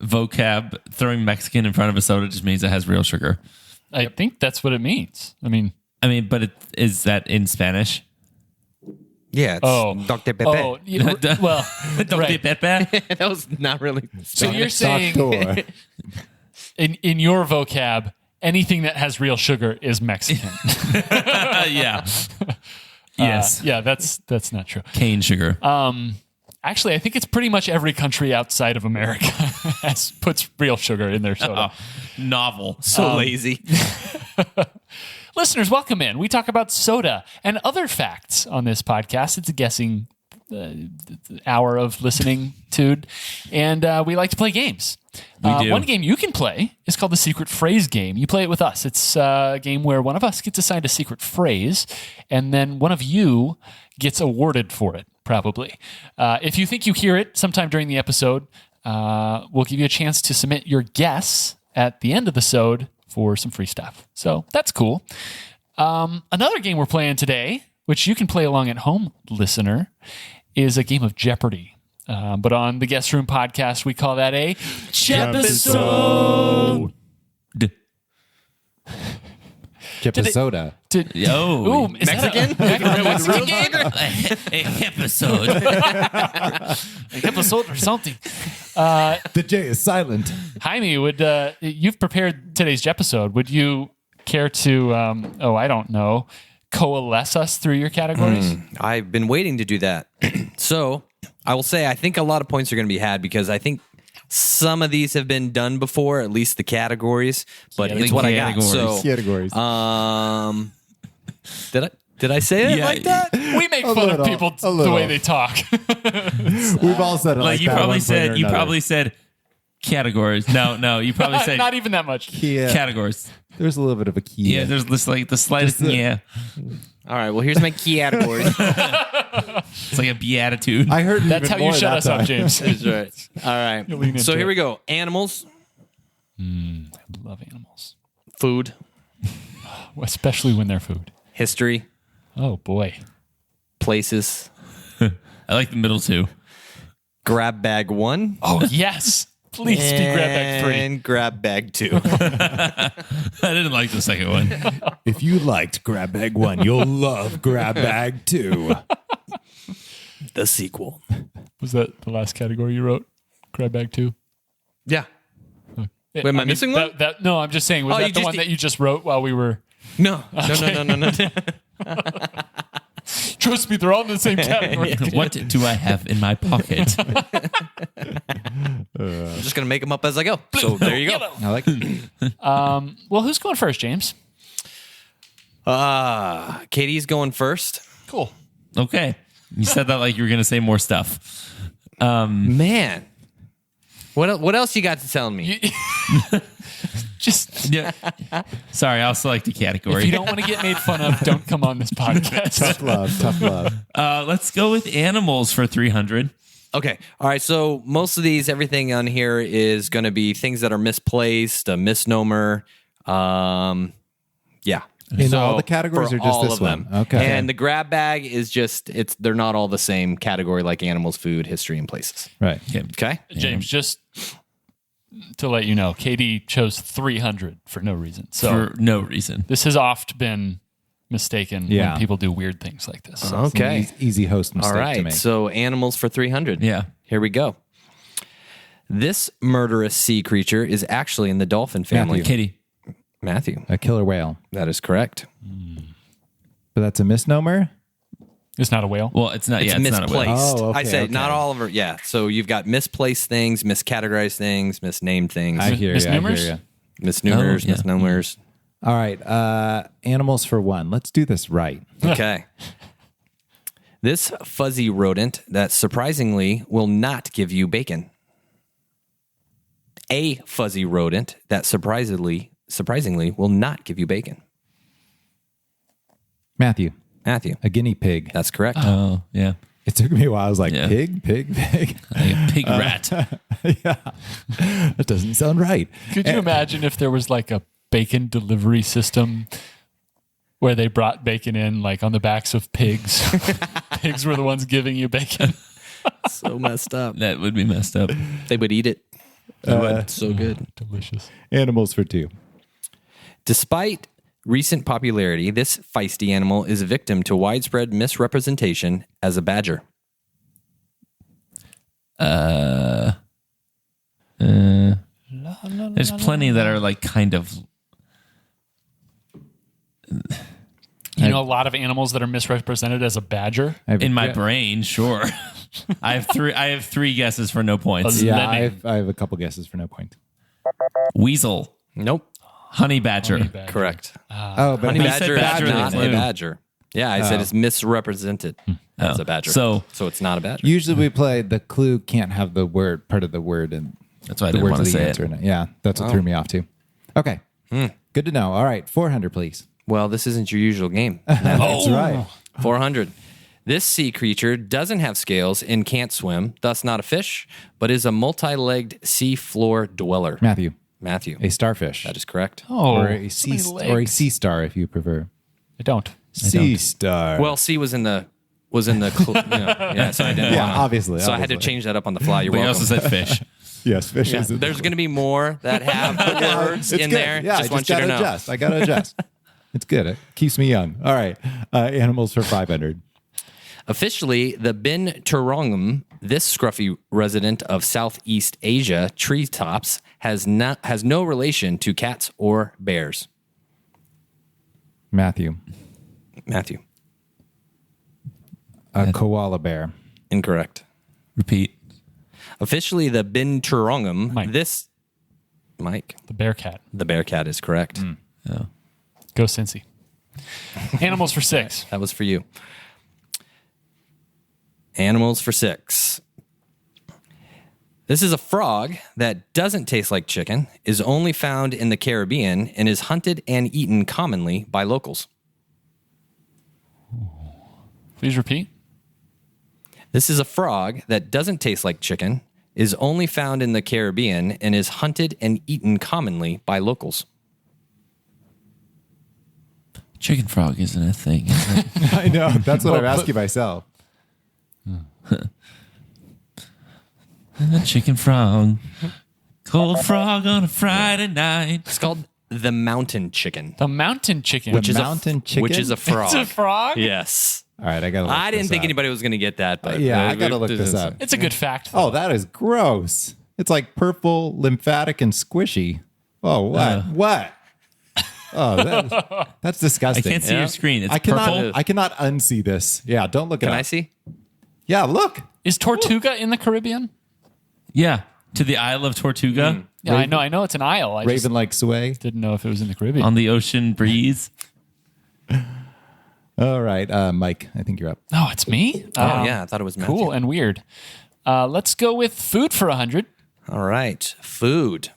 vocab, throwing Mexican in front of a soda just means it has real sugar. I think that's what it means. I mean, but is that in Spanish? Yeah. It's Dr. Pepe. well, right. That was not really. So you're saying in your vocab, anything that has real sugar is Mexican. Yeah. Yes. Yeah, that's not true. Cane sugar. Actually, I think it's pretty much every country outside of America puts real sugar in their soda. Novel. So lazy. Listeners, welcome in. We talk about soda and other facts on this podcast. It's a guessing hour of listening to, and we like to play games. We do. One game you can play is called the Secret Phrase Game. You play it with us. It's a game where one of us gets assigned a secret phrase, and then one of you gets awarded for it, probably. If you think you hear it sometime during the episode, we'll give you a chance to submit your guess at the end of the episode for some free stuff. So that's cool. Another game we're playing today, which you can play along at home, listener, is a game of Jeopardy. But on the Guest Room podcast, we call that a Jepisode. Jepisoda. Yo, Mexican? Mexican game? Episode. Episode or something. The J is silent. Jaime, you've prepared today's episode. Would you care to, I don't know, coalesce us through your categories? I've been waiting to do that. So I will say I think a lot of points are going to be had because I think some of these have been done before, at least the categories, but it's what I got. So, Categories. did I say it like that? We make fun of people the way they talk. We've all said it like you that probably one point or said. You another. probably said categories. No. You probably said Not even that much. Yeah. categories. There's a little bit of a key. Yeah, there's this like the slightest. Yeah, All right. Well, here's my key categories. it's like a beatitude. I heard That's how even you more shut that us up, time. James. That's right. All right. lean So into here it. we go. Animals, I love animals, food, especially when they're food. history, Oh, boy. places, I like the middle two. grab bag 1. Oh, yes. Please be grab bag 3. And grab bag 2. I didn't like the second one. If you liked Grab Bag 1, you'll love Grab Bag 2. The sequel. Was that the last category you wrote? Grab bag 2? Yeah. Wait, am I missing one? No, I'm just saying, was Oh, that you the just one that you just wrote while we were... No. No. Trust me, they're all in the same category. What do I have in my pocket? I'm just going to make them up as I go. So there you go. I like it. Well, who's going first, James? Katie's going first. Cool. Okay, you said that like you were going to say more stuff. Man. What else you got to tell me? Just... Yeah. Sorry, I'll select a category. If you don't want to get made fun of, don't come on this podcast. Tough love. Let's go with animals for 300. Okay. All right. So most of these, everything on here is going to be things that are misplaced, a misnomer. Yeah. In all the categories for or just all this of one? them. Okay. And the grab bag is just, they're not all the same category like animals, food, history, and places. Right. Okay. James, just to let you know, Katie chose 300 for no reason. So For no reason. this has oft been mistaken Yeah. when people do weird things like this. So Okay. Easy host mistake All to right. make. So animals for 300. Yeah. Here we go. This murderous sea creature is actually in the dolphin family. Matthew. Matthew. A killer whale. That is correct. But that's a misnomer? It's not a whale. Well, it's not. It's It's not a whale. misplaced. Oh, okay, I said okay. not all of it. Yeah. So you've got misplaced things, miscategorized things, misnamed things, I hear you. Misnomers? misnomers, Oh, yeah. misnomers. All right. Animals for one. Let's do this right. Okay. This fuzzy rodent that surprisingly will not give you bacon. A fuzzy rodent that surprisingly will not give you bacon. Matthew. Matthew. A guinea pig. That's correct. Oh, yeah. It took me a while. I was like, Yeah. pig. Like a pig rat. Yeah. That doesn't sound right. Could you imagine if there was like a bacon delivery system where they brought bacon in like on the backs of pigs? Pigs were the ones giving you bacon. So messed up. That would be messed up. They would eat it. So good. Delicious. Animals for 2. Despite recent popularity, this feisty animal is a victim to widespread misrepresentation as a badger. There's plenty that are like kind of. You know a lot of animals that are misrepresented as a badger? In my brain, sure. I have three guesses for no points. Yeah, I have a couple guesses for no point. Weasel, Nope. honey badger. Correct. Oh, but Honey you badger said badger is not then, a too. badger. Yeah, I said it's misrepresented as a badger. So- it's not a badger. usually we play the clue can't have the word part of the word and That's why I the didn't words want of to the say answer. it. In it. Yeah, that's what threw me off too. Okay, good to know. All right, 400, please. Well, this isn't your usual game. That's right. 400. This sea creature doesn't have scales and can't swim, thus not a fish, but is a multi-legged sea floor dweller. Matthew, Matthew. a starfish, That is correct. Oh, or a sea star if you prefer. I don't. Sea star. Well, C was in the yeah, so I didn't Yeah, wanna- obviously, So I had to obviously. change that up on the fly. You're But you welcome. also said fish. yes, fish is. There's going to be more that have words It's in good. there. Yeah, just I want just you to gotta know. adjust. I gotta adjust. It's good. It keeps me young. All right, animals for 500. Officially, the Binturongum, this scruffy resident of Southeast Asia treetops, has no relation to cats or bears. Matthew, Matthew. a koala bear. Incorrect. Repeat. Officially, the Binturongum, Mike. this... Mike. The bear cat. The bear cat is correct. Go Cincy. Animals for 6. That was for you. Animals for 6. This is a frog that doesn't taste like chicken, is only found in the Caribbean, and is hunted and eaten commonly by locals. Please repeat. This is a frog that doesn't taste like chicken, is only found in the Caribbean, and is hunted and eaten commonly by locals. Chicken frog isn't a thing, is it? I know. That's what I'm asking myself. A chicken frog. Cold frog on a Friday night. It's called the mountain chicken, The mountain chicken. which is mountain chicken? which is a frog. It's a frog? Yes. All right, I gotta. Look I didn't this think up. anybody was going to get that, but Yeah, I gotta look this up. It's a good fact. Oh, that is gross. It's like purple, lymphatic, and squishy. Oh, what? What? Oh, that's I disgusting. can't see Yeah. your screen. It's I purple. cannot unsee this. Yeah, don't look at it. Can up. I see? Yeah, look. Is Tortuga in the Caribbean? Yeah. To the Isle of Tortuga Yeah, I know it's an isle. I just Raven like sway. didn't know if it was in the Caribbean. on the ocean breeze. All right, Mike, I think you're up. Oh, it's me? Oh, yeah. I thought it was Matthew. Cool and weird. Let's go with food for 100. All right. Food.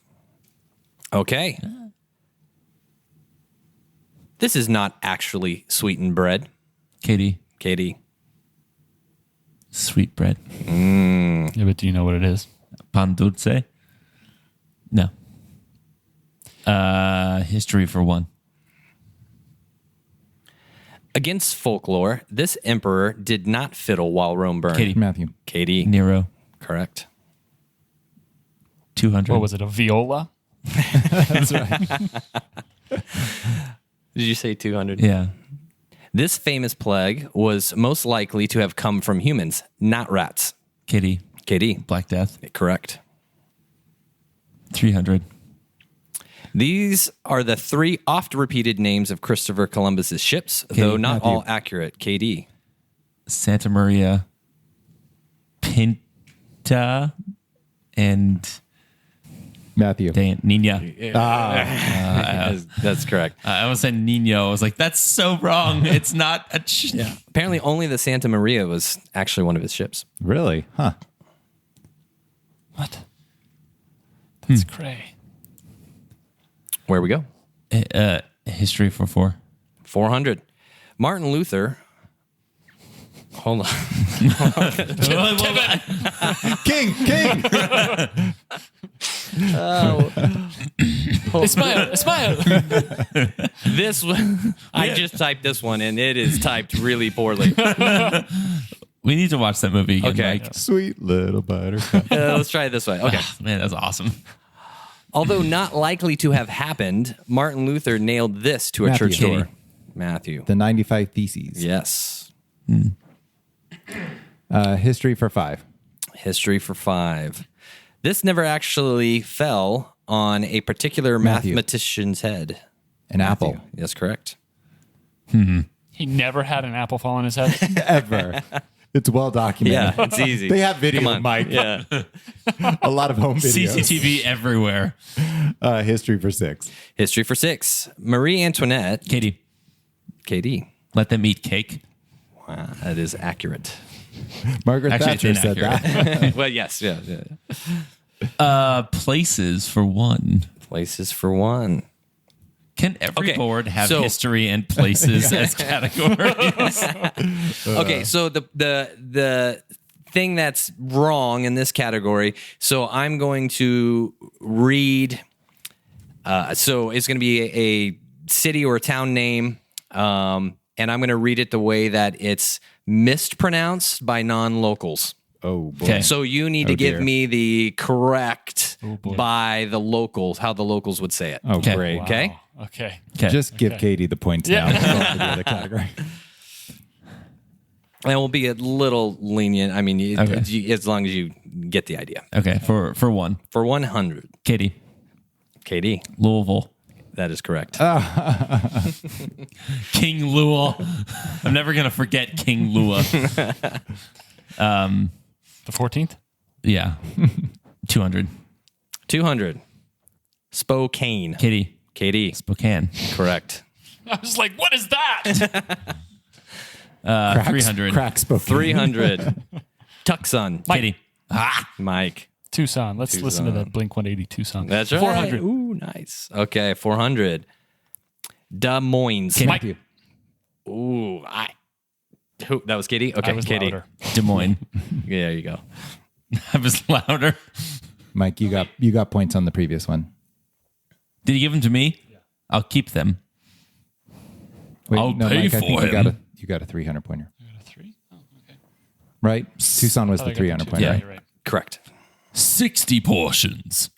Okay. This is not actually sweetened bread, Katie, Katie. sweet bread. Yeah, but do you know what it is? Pan dulce? No. History for 1. Against folklore, this emperor did not fiddle while Rome burned. Katie. Matthew. Katie. Nero. Correct. 200. What was it, a viola? Did you say 200? Yeah. This famous plague was most likely to have come from humans, not rats. Katie. Katie. Black Death. Correct. 300. These are the 3 oft-repeated names of Christopher Columbus's ships, though not Matthew. all accurate. KD. Santa Maria. Pinta. And Matthew. Nina. That's correct. I was saying Nino. I was like, that's so wrong. It's not a. Apparently, only the Santa Maria was actually one of his ships. Really? Huh. What? That's cray. Where we go? History for 4. 400. Martin Luther. Hold on. King. Ismail. This one, I just typed this one, and it is typed really poorly. We need to watch that movie again, Okay. Mike. Sweet little buttercup. Let's try it this way. Okay. Man, that's awesome. Although not likely to have happened, Martin Luther nailed this to a Matthew. church door. Matthew. The 95 Theses. Yes. History for 5. History for 5. This never actually fell on a particular Matthew. mathematician's head. An apple. Yes, correct. He never had an apple fall on his head. Ever. It's well documented. Yeah, it's easy. They have video, Come on. Mike. Yeah. A lot of home videos. CCTV everywhere. History for 6. History for 6. Marie Antoinette. Katie, KD. let them eat cake. Wow, that is accurate. Margaret Actually, it's Thatcher said inaccurate. that. Well, yes. Yeah. Places for 1. Places for 1. Can every Okay, board have so- history and places as categories? Okay, so the thing that's wrong in this category. So I'm going to read. So it's going to be a city or a town name, and I'm going to read it the way that it's mispronounced by non-locals. Oh, boy. Okay. So you need to give dear. me the correct boy. by the locals, how the locals would say it. Oh, Okay. great. Wow. Okay. Okay. Okay. Just give Katie the points now. Yeah. Let's go on to the other category. And we'll be a little lenient. I mean, Okay. as long as you get the idea. Okay, for 1. For 100, Katie, KD, Louisville. that is correct. King Louisville. I'm never going to forget King Louisville. The 14th? Yeah. 200. 200, Spokane. Katie, KD, Spokane. correct. I was like, what is that? 300. Crack Spokane. 300, Tucson. Katie. Mike. Tucson. Let's listen to that Blink 182 song. That's right. 400. Ooh, nice. Okay, 400, Des Moines. Mike. Ooh, that was Katie? Okay, I was Katie. louder. Des Moines. Yeah, there you go. I was louder. Mike, you got points on the previous one. Did you give them to me? Yeah. I'll keep them. Wait, I'll pay Mike, I for think him. you got a 300 pointer. A 3? Oh, okay. Right? Tucson was the 300 pointer, Yeah. right? You're right. Correct. 60 portions.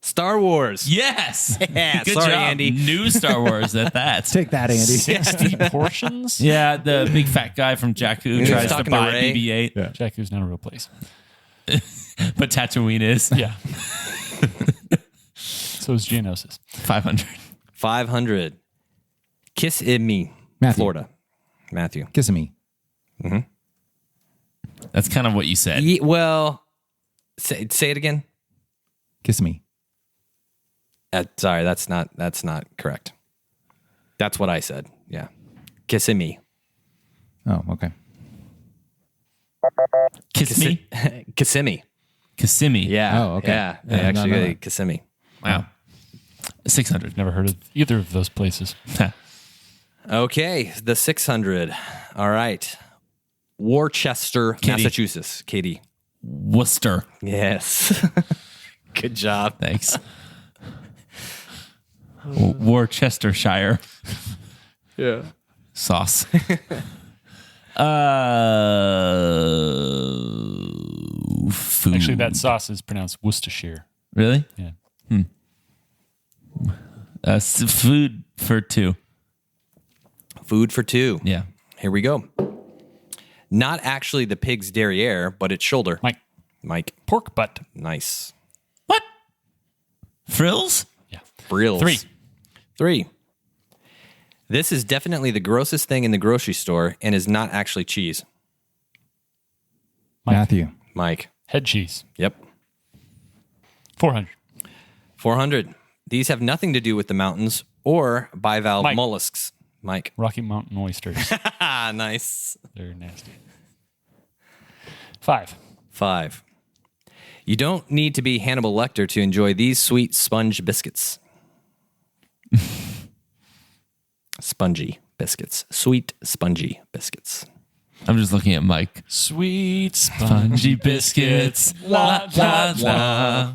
Star Wars. Yes. Yeah, Good sorry, job. Andy. New Star Wars at that. Take that, Andy. 60 portions? Yeah, the big fat guy from Jakku He's tries to talking to buy Ray. BB-8, Yeah. Jakku's not a real place. but Tatooine is. Yeah. So is Geonosis. 500. 500, Kissimmee, Matthew. Florida. Matthew. Kissimmee. That's kind of what you said. Well, say it again. Kissimmee. Sorry, that's not correct. That's what I said. Yeah. Kissimmee. Oh, okay. Kissimmee? Kissimmee. Kissimmee. Yeah. Oh, okay. Yeah. They Yeah, no, actually no, go no. Kissimmee. Wow. 600. Never heard of either of those places. Okay, the 600. All right. Worcester, Katie. Massachusetts. Katie. Worcester. Yes. Good job. Thanks. Worcestershire. Yeah. Sauce. Food. Actually, that sauce is pronounced Worcestershire. Really? Yeah. Food for 2. Food for 2. Yeah. Here we go. Not actually the pig's derriere, but its shoulder. Mike. Pork butt. Nice. What? Frills? Yeah. Brills. 3. 3. This is definitely the grossest thing in the grocery store and is not actually cheese. Mike. Matthew. Mike. Head cheese. Yep. 400. 400. These have nothing to do with the mountains or bivalve Mike. mollusks. Mike. Rocky Mountain oysters. Ah, nice. They're nasty. 5. 5. You don't need to be Hannibal Lecter to enjoy these sweet sponge biscuits. Spongy biscuits. Sweet, spongy biscuits. I'm just looking at Mike. Sweet Spongy biscuits. La, la, la.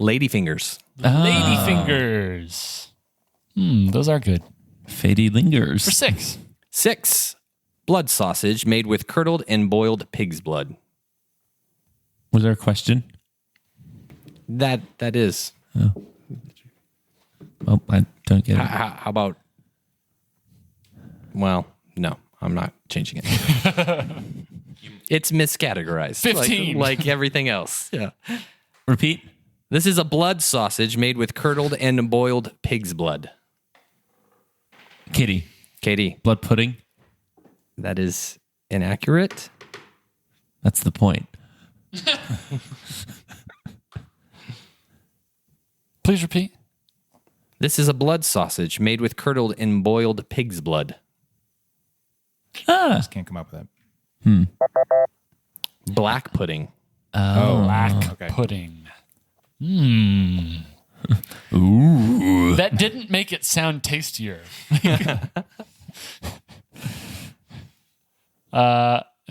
Ladyfingers. Ladyfingers. Those are good. Fady lingers. For 6. 6, blood sausage made with curdled and boiled pig's blood. Was there a question? That is. Oh, I don't get it. How about? Well, no, I'm not changing it. It's miscategorized. 15. like everything else. Yeah. Repeat. This is a blood sausage made with curdled and boiled pig's blood. Kitty. Katie, Blood pudding. that is inaccurate. That's the point. Please repeat. This is a blood sausage made with curdled and boiled pig's blood. Just can't come up with that. Black pudding. Black pudding. Ooh. That didn't make it sound tastier.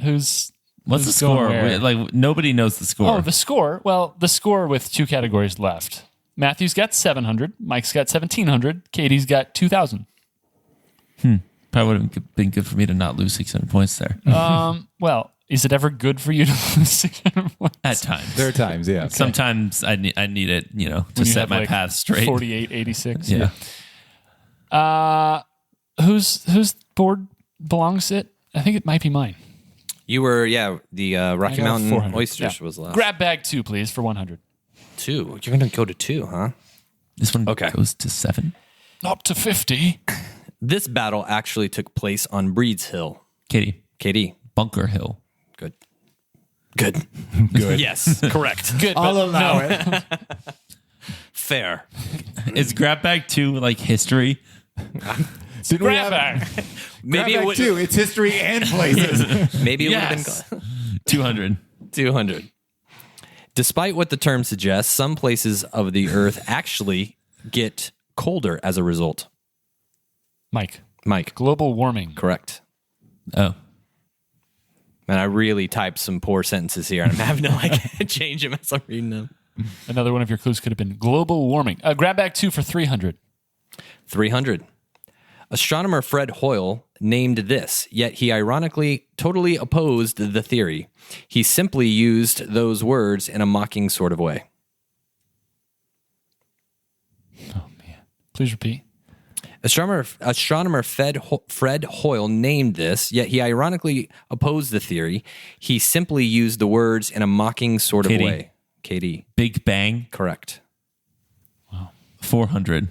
Who's What's the who's going score? where? Like nobody knows the score. Oh, the score. Well, the score with 2 categories left. Matthew's got 700. Mike's got 1,700. Katie's got 2,000. Probably would have been good for me to not lose 600 points there. Well, is it ever good for you to lose 600 points? At times. There are times, yeah. Sometimes I need it, to When you set have, my like, path straight. 48, 86. Yeah. Whose board belongs it? I think it might be mine. You were, the Rocky I got Mountain 400. Oysters Yeah. was last. Grab bag 2, please, for 100. 2. You're going to go to 2, huh? This one Okay. goes to 7. Up to 50. This battle actually took place on Breed's Hill. Kitty. Katie, Bunker Hill. good. Good. Yes, correct. Good. I'll but allow no. it. Fair. Is grab bag 2 like history? Did we Grab have bag. Maybe Grab it back too? It's history and places. Maybe it Yes. would have been 200. 200. Despite what the term suggests, some places of the earth actually get colder as a result. Mike, Mike, global warming. correct. Oh. Man, I really typed some poor sentences here, and I'm having to change them as I'm reading them. Another one of your clues could have been global warming. Grab bag 2 for 300. 300. Astronomer Fred Hoyle named this, yet he ironically totally opposed the theory. He simply used those words in a mocking sort of way. Oh, man. Please repeat. Astronomer Fred Hoyle named this, yet he ironically opposed the theory. He simply used the words in a mocking sort of Katie. way. Katie, Big Bang. correct. 400.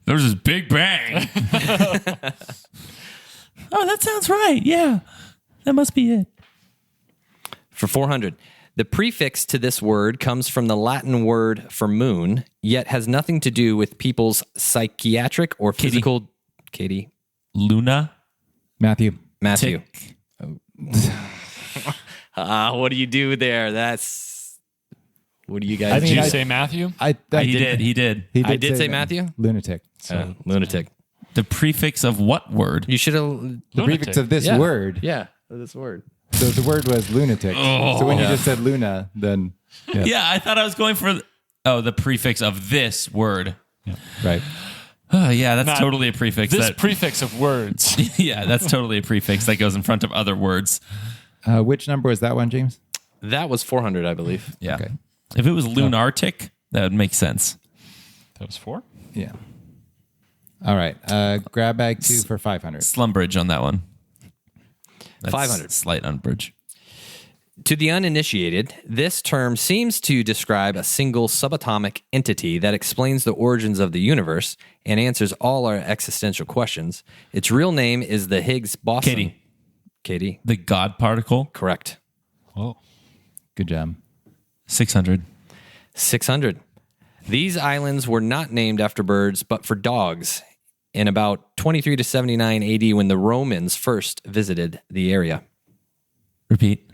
There's this Big Bang. Oh, that sounds right. Yeah. That must be it. For 400. The prefix to this word comes from the Latin word for moon, yet has nothing to do with people's psychiatric or physical. Katie. Luna. Matthew. Matthew. Tick. What do you do there? What do you guys I Did mean, you do? say Matthew? He did. He did. He I did say Matthew? Lunatic. So Lunatic. The prefix of what word? You should have. the prefix of this Yeah. word. Yeah, this word. So the word was lunatic. So when you just said Luna, then Yeah, I thought I was going for the prefix of this word. right. Oh, yeah, that's Not totally a prefix. This That, prefix of words. yeah, that's totally a prefix that goes in front of other words. Which number was that one, James? That was 400, I believe. Yeah. Okay. If it was lunartic, that would make sense. That was 4? Yeah. All right. Grab bag 2 for 500. Slumbridge on that one. That's 500. Slight unbridge. To the uninitiated, this term seems to describe a single subatomic entity that explains the origins of the universe and answers all our existential questions. Its real name is the Higgs boson. Katie. Katie, The God particle, correct. Whoa. Good job. 600. 600. These islands were not named after birds, but for dogs in about 23 to 79 AD when the Romans first visited the area. Repeat.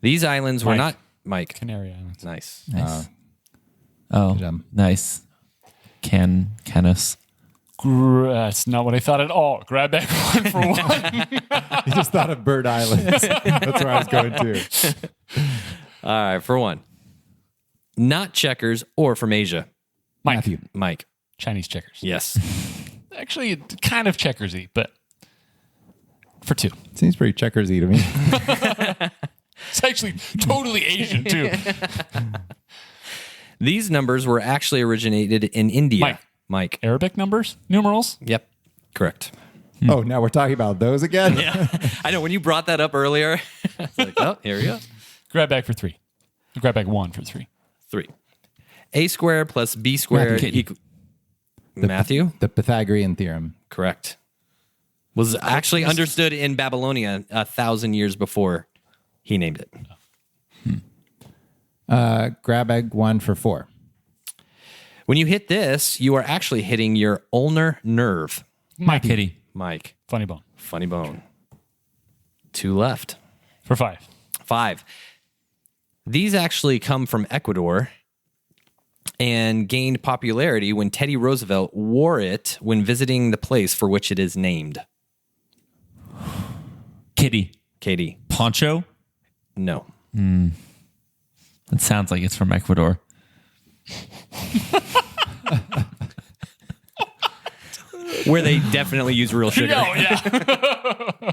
These islands were Mike. not... Mike. Canary Islands. Nice. Nice. Oh, job. nice. Canis. That's not what I thought at all. Grab back 1 for 1. You just thought of Bird Islands. That's where I was going to. All right, for 1. Not checkers or from Asia. Mike. Mike. Chinese checkers. Yes. Actually, kind of checkersy, but for 2. Seems pretty checkersy to me. It's actually totally Asian, too. These numbers were actually originated in India. Mike. Arabic numbers? Numerals? Yep. Correct. Oh, now we're talking about those again? Yeah. I know when you brought that up earlier, it's like, oh, here we go. Grab bag for 3. Grab bag 1 for 3. 3. A squared plus B squared equal... Matthew? The Pythagorean theorem. Correct. Was actually understood in Babylonia 1,000 years before he named it. Grab bag 1 for 4. When you hit this, you are actually hitting your ulnar nerve. My kitty. Mike. Funny bone. Funny bone. 2 left. For 5. 5. These actually come from Ecuador and gained popularity when Teddy Roosevelt wore it when visiting the place for which it is named. Kitty. Katie. Poncho? No. It sounds like it's from Ecuador. Where they definitely use real sugar. Oh, yeah.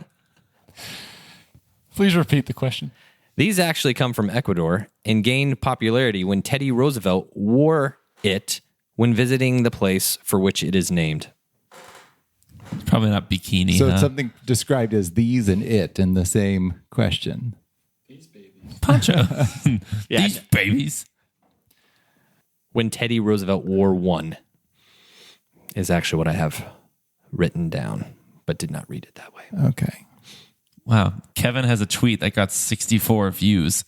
Please repeat the question. These actually come from Ecuador and gained popularity when Teddy Roosevelt wore it when visiting the place for which it is named. It's probably not bikini. So huh? it's something described as these and it in the same question. Poncho. Yeah. These babies. When Teddy Roosevelt wore one is actually what I have written down, but did not read it that way. Okay. Wow. Kevin has a tweet that got 64 views.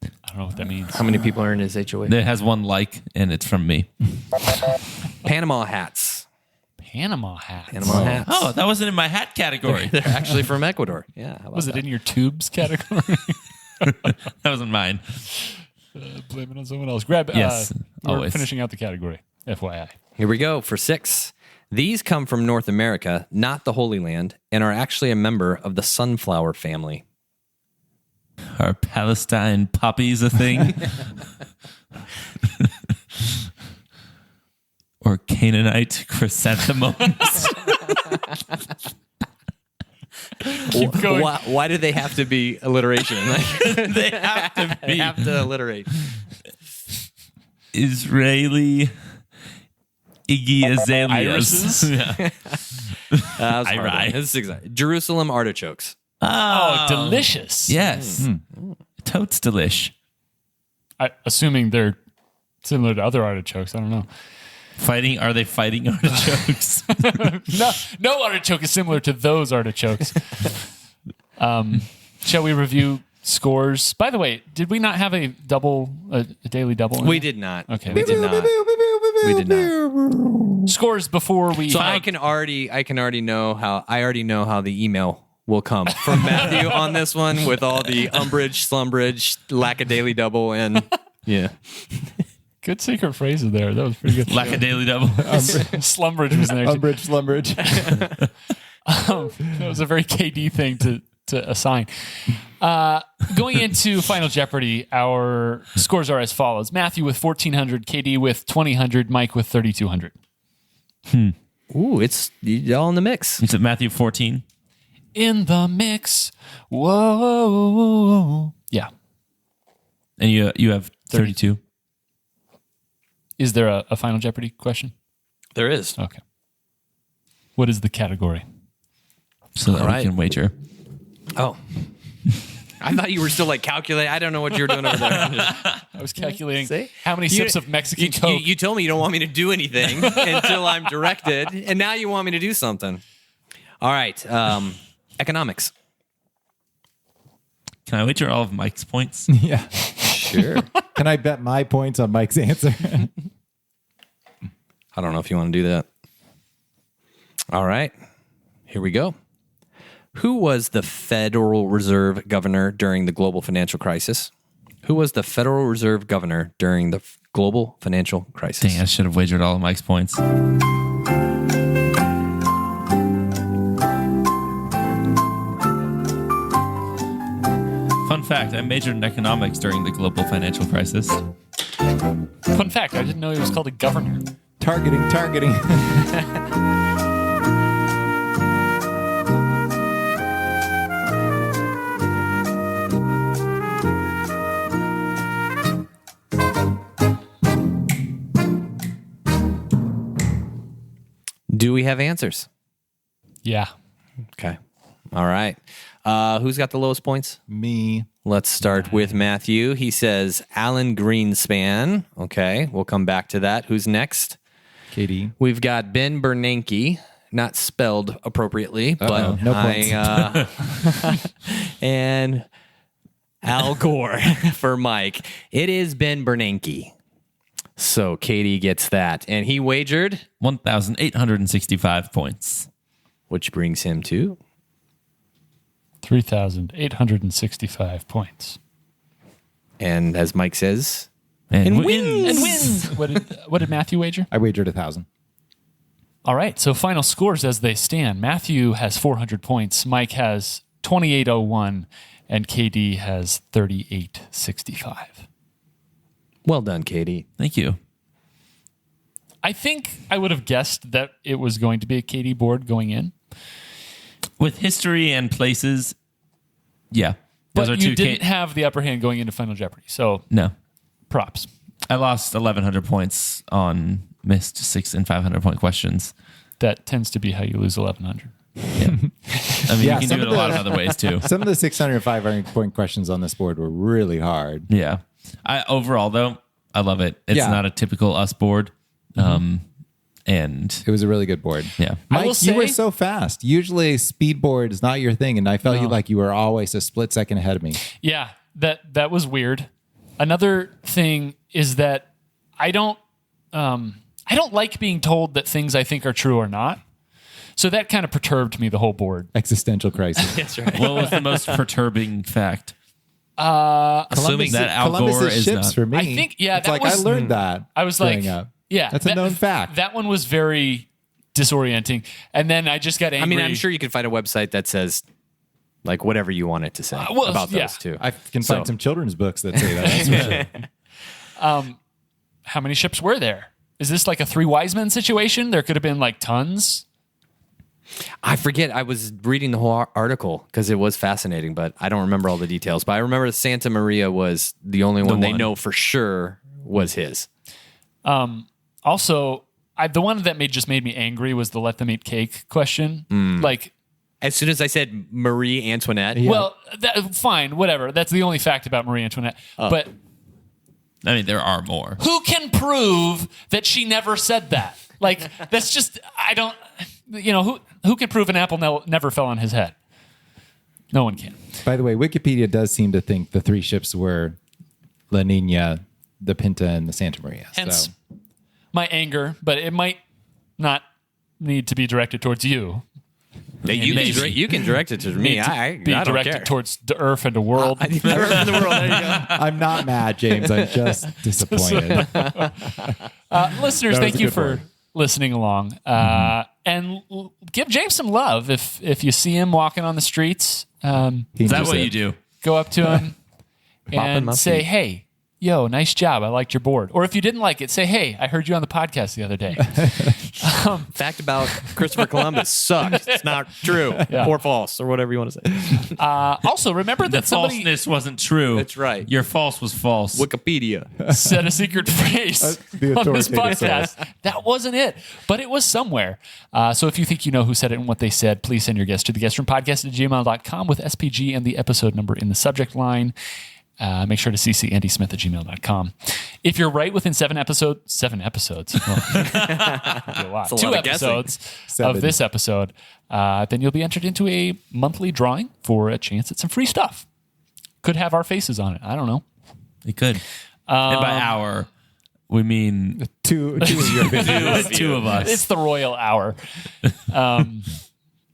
I don't know what that means. How many people are in his HOA? It has 1 like, and it's from me. Panama hats. Panama hats. Panama hats. Oh, that wasn't in my hat category. They're actually from Ecuador. Yeah. How about Was it that? in your tubes category? That wasn't mine. Blame it on someone else. Grab. Yes, We're always. finishing out the category. FYI. Here we go for 6. These come from North America, not the Holy Land, and are actually a member of the sunflower family. Are Palestine poppies a thing? Or Canaanite chrysanthemums? Keep going. Why do they have to be alliteration? They have to They be have to alliterate. Israeli Iggy Irises? azaleas. Yeah. That was hard. Right. This is exact. Jerusalem artichokes. Oh, delicious. Yes. Totes delish. Assuming they're similar to other artichokes. I don't know. Are they fighting artichokes? No artichoke is similar to those artichokes. Shall we review scores? By the way, did we not have a daily double? We did not. Okay. We did not. We did not. Scores before we. So I already know how the email will come from Matthew on this one with all the umbrage, slumbridge, lack of daily double, and yeah. Good secret phrases there. That was pretty good. Lack a daily double. Slumbridge was in there. Too. Umbrage. That was a very KD thing to assign. Going into Final Jeopardy, our scores are as follows: Matthew with 1,400, KD with 2,000, Mike with 3,200. Ooh, it's all in the mix. Is it Matthew 14? In the mix. Whoa. Yeah. And you have 32? Is there a Final Jeopardy question? There is. Okay. What is the category? So that All right. we can wager. Oh. I thought you were still like calculating. I don't know what you were doing over there. I was calculating See? how many sips of Mexican You Coke. you told me you don't want me to do anything until I'm directed, and now you want me to do something. All right. Economics. Can I wager all of Mike's points? Yeah. Sure. Can I bet my points on Mike's answer? I don't know if you want to do that. All right. Here we go. Who was the Federal Reserve Governor during the global financial crisis? Who was the Federal Reserve Governor during the global financial crisis? Dang, I should have wagered all of Mike's points. Fun fact, I majored in economics during the global financial crisis. Fun fact, I didn't know he was called a governor. Targeting. Do we have answers? Yeah. Okay. All right. Who's got the lowest points? Me. Let's start with Matthew. He says Alan Greenspan. Okay, we'll come back to that. Who's next? Katie. We've got Ben Bernanke, not spelled appropriately, but no points. and Al Gore for Mike. It is Ben Bernanke. So Katie gets that. And he wagered, 1,865 points. which brings him to 3,865 points. and as Mike says, And Wins. What did Matthew wager? I wagered 1,000. All right. So final scores as they stand. Matthew has 400 points. Mike has 2801, and KD has 3865. well done, Katie. Thank you. I think I would have guessed that it was going to be a KD board going in. With history and places, yeah. Those But are you two didn't have the upper hand going into Final Jeopardy. So No. props. I lost 1,100 points on missed 600 and 500 point questions. That tends to be how you lose 1,100. I mean, Yeah, you can some do it of a lot the- of other ways too. Some of the 600 and 500 point questions on this board were really hard. Yeah. Overall, though, I love it. It's Yeah. not a typical us board. And It was a really good board. yeah. I will Mike, you were say- so fast. Usually speed board is not your thing, and I felt you like you were always a split second ahead of me. Yeah, that was weird. Another thing is that I don't like being told that things I think are true are not. So that kind of perturbed me the whole board. Existential crisis. That's right. What was the most perturbing fact? Assuming that Al Gore Columbus's is ships not. for me. I think it's that like was- I learned that. I was growing like, up. yeah, That's a known fact. That one was very disorienting. And then I just got angry. I mean, I'm sure you can find a website that says like whatever you want it to say well, about yeah. those two. I can find some children's books that say that. That's for sure. How many ships were there? Is this like a Three Wise Men situation? There could have been like tons. I forget. I was reading the whole article because it was fascinating, but I don't remember all the details. But I remember Santa Maria was the only one they one. know for sure was his. Also, the one that just made me angry was the let them eat cake question. Like, As soon as I said Marie Antoinette, well, fine, whatever. That's the only fact about Marie Antoinette. But I mean, there are more. who can prove that she never said that? Like, that's just, I don't, who can prove an apple never fell on his head? No one can. By the way, Wikipedia does seem to think the three ships were La Nina, the Pinta, and the Santa Maria. Hence So my anger, but it might not need to be directed towards you. you can direct it to me. Need to I be don't directed care. towards the earth and the world. I think the earth and the world. There you go. I'm not mad, James. I'm just disappointed. Listeners, That was thank a you good for one. listening along. And give James some love if you see him walking on the streets. Is that what you do? Go up to him him and up say, and- "Hey, yo, nice job. I liked your board." Or if you didn't like it, say, "Hey, I heard you on the podcast the other day." Fact about Christopher Columbus sucks. It's not true or false or whatever you want to say. Also, remember The that somebody falseness wasn't true. That's right. Your false was false. Wikipedia. said a secret phrase the on this authoritative podcast. That wasn't it, but it was somewhere. So if you think you know who said it and what they said, please send your guess to theguestroompodcast@gmail.com with SPG and the episode number in the subject line. Make sure to CC AndySmith@gmail.com. If you're right within 7 episodes, well, that'd be a lot. a 2 lot of guessing. episodes 7. of this episode, then you'll be entered into a monthly drawing for a chance at some free stuff. Could have our faces on it. I don't know. It could. And by hour, we mean two of your videos. two of us. It's the royal hour.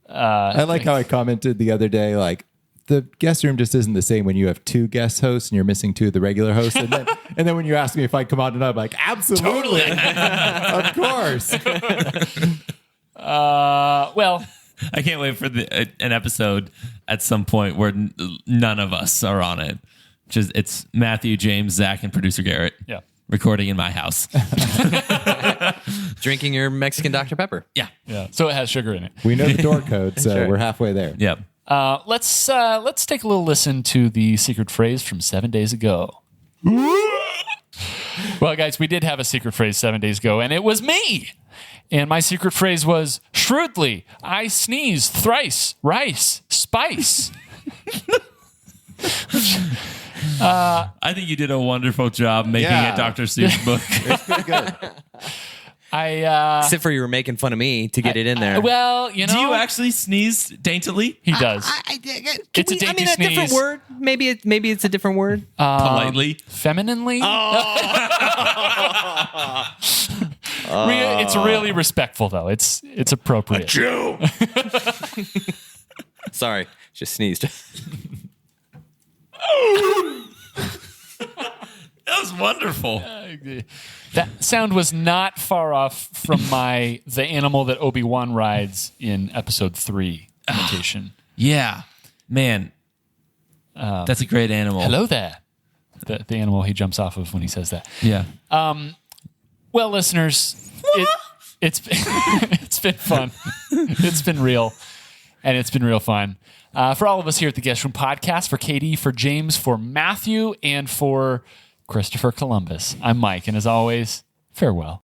I like how I commented the other day, like, the guest room just isn't the same when you have 2 guest hosts and you're missing 2 of the regular hosts. And then when you ask me if I come on tonight, I'm like, absolutely. Of course. Well, I can't wait for an episode at some point where none of us are on it. Just it's Matthew, James, Zach, and producer Garrett. yeah. Recording in my house. Drinking your Mexican Dr. Pepper. Yeah. Yeah. So it has sugar in it. We know the door code, so we're halfway there. Yep. Let's take a little listen to the secret phrase from 7 days ago. Well, guys, we did have a secret phrase 7 days ago, and it was me. And my secret phrase was, shrewdly, I sneeze thrice, rice, spice. I think you did a wonderful job making Yeah. a Dr. Seuss book. It's pretty good. Except for you were making fun of me to get it in there. Well, you know. Do you actually sneeze daintily? He does. It's a dainty a different sneeze. word. Maybe it's a different word. Politely? Femininely? It's really respectful, though. It's appropriate. Jew! Sorry, just sneezed. That was wonderful. That sound was not far off from the animal that Obi-Wan rides in episode 3 imitation. Yeah. Man. That's a great animal. Hello there. The animal he jumps off of when he says that. Yeah. Well, listeners, it's been fun. It's been real, and it's been real fun. For all of us here at the Guest Room Podcast, for Katie, for James, for Matthew, and for Christopher Columbus, I'm Mike, and as always, farewell.